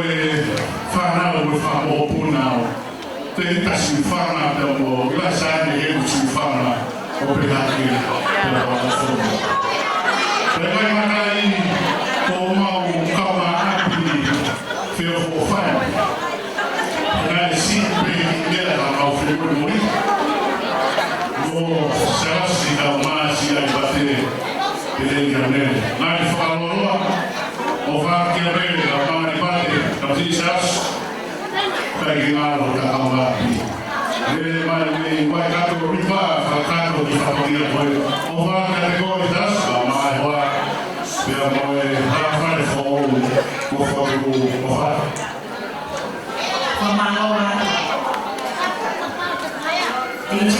whanau e whamo punao. Te tasi whanau te mo glasane e usi whanau o pe haki te whanau. Te mai makai o mau kauma api whio ho whanau. Nā e sipe ngera ka mau whio mori. O sarasi au maasi ai bate te renga nere. Nā e whakaloroa o whakia rere ka pāri bate ka tisas. Kai ki ngāro ka kaumāpi. Rere mai mei wai kato ripa ka kato ki whapakia koe. O whaka te koe tas ka mai hoa. Pea moe hawhare whou ko whakiku o whaka. Whamanoa. DJ.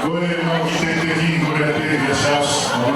Voi non potete vincere per il